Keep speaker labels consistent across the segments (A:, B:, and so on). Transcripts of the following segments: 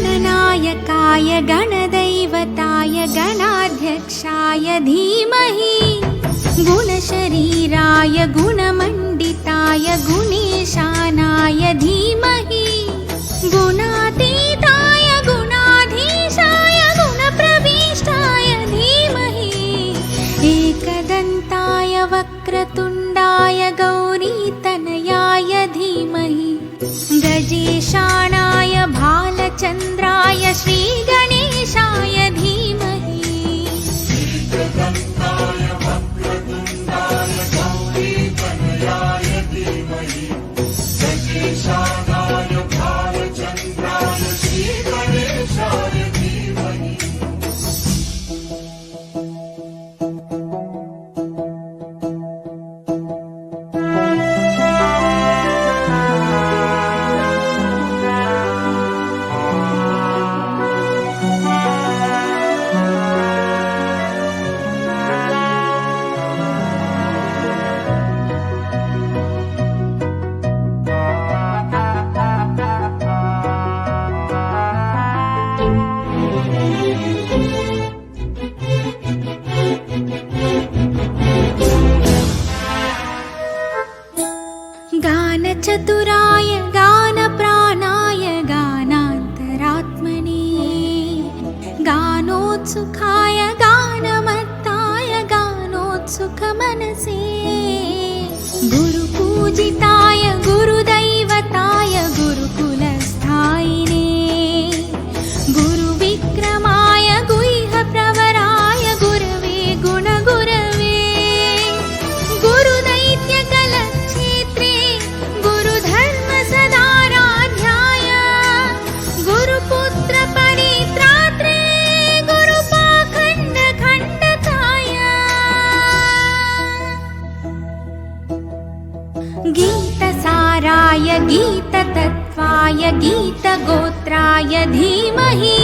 A: गणनायकाय गणदैवताय गणाध्यक्षाय धीमहि गुणशरीराय गुणमण्डिताय गुणेशानाय धीमहि गुणातीताय गुणाधीशाय गुणप्रविष्टाय धीमहि एकदन्ताय वक्रतुण्डाय गौरीतनयाय धीमहि गजेशाणाय भालचन्द्राय श्रीगणेशाय धीमहि
B: एकदन्ताय वक्रतुण्डाय गौरीतनयाय धीमहि गजेशानाय भालचन्द्राय श्रीगणेशाय धीमहि
A: गानचतुराय गानप्राणाय गानान्तरात्मने गानोत्सुकाय गानमत्ताय गानोत्सुकमनसे गुरुपूजिताय गुरुदैवताय गुरुकुलस्थायिने गुरुविक्रमाय गुह्यप्रवराय गुरवे गुणगुरवे गुरुदैत्यकलक्षेत्रे गुरुधर्मसदाराध्याय गुरुपुत्रपरित्रात्रे गुरुपाखण्डखण्डकाय गीतसाराय गीततत्त्वाय गीतगोत्राय धीमहि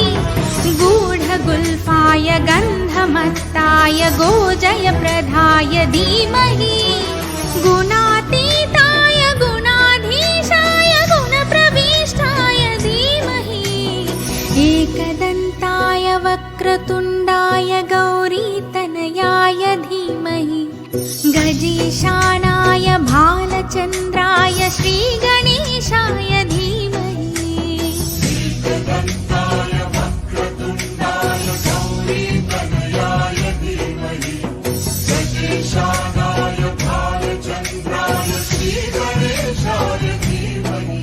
A: गूढगुल्फाय गन्धमत्ताय गोजयप्रदाय धीमहि गुणातीताय गुणाधीशाय गुणप्रविष्टाय धीमहि एकदन्ताय वक्रतुण्डाय गौरीतनयाय धीमहि गजेशानाय भालचन्द्राय श्रीगणेशाय धीमहि
B: एकदन्ताय वक्रतुण्डाय गौरीतनयाय धीमहि गजेशानाय भालचन्द्राय श्रीगणेशाय धीमहि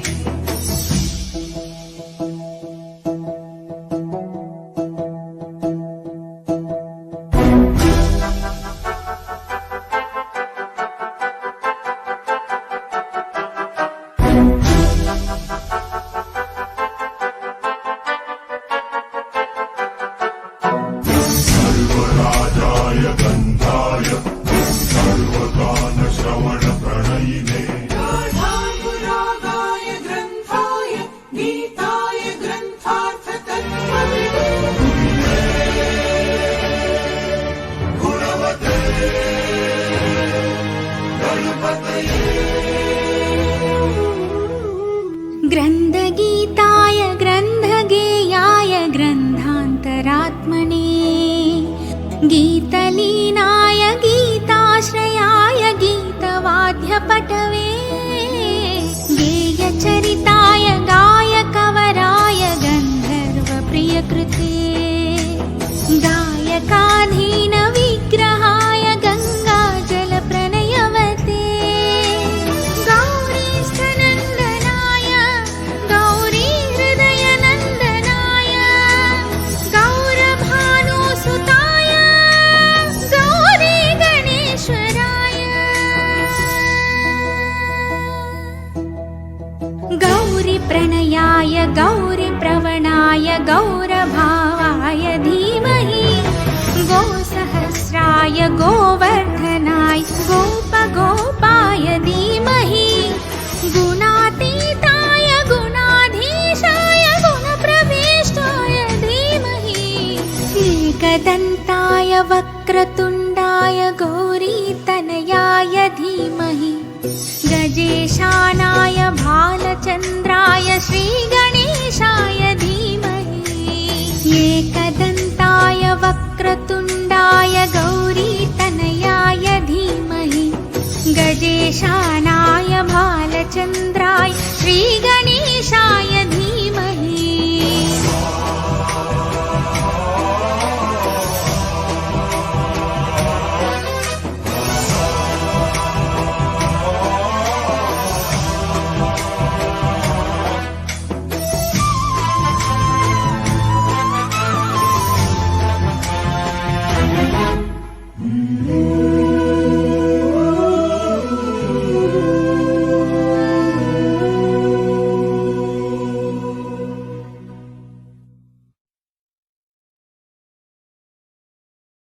B: सर्वराजाय गन्धाय सर्वगानश्रवणप्रणयिने
C: गाढानुरागाय ग्रन्थाय गीताय ग्रन्थार्थतत्त्वविदे
B: गुणवते गणपतये
A: ग्रन्थगीताय ग्रन्थगेयाय ग्रन्थान्तरात्मने गीतलीनाय गीताश्रयाय गीतवाद्यपटवे गेयचरिताय गायकवराय गन्धर्वप्रियकृते गायकाधीनविग्रहाय गङ्गाजलप्रणयवते गौरीस्थनन्दनाय गौरीहृदयनन्दनाय गौरभानुसुताय गौरीगणेश्वराय गौरीप्रणयाय गौरीप्रवणाय गौरभावाय धीमहि गोसहस्राय गोवर्धनाय गोपगोपाय धीमहि वक्रतुण्डाय गौरीतनयाय धीमहि गजेशानाय भालचन्द्राय श्रीगणेशाय धीमहि एकदन्ताय वक्रतुण्डाय गौरीतनयाय धीमहि गजेशानाय भालचन्द्राय श्रीगणेशाय धीमहि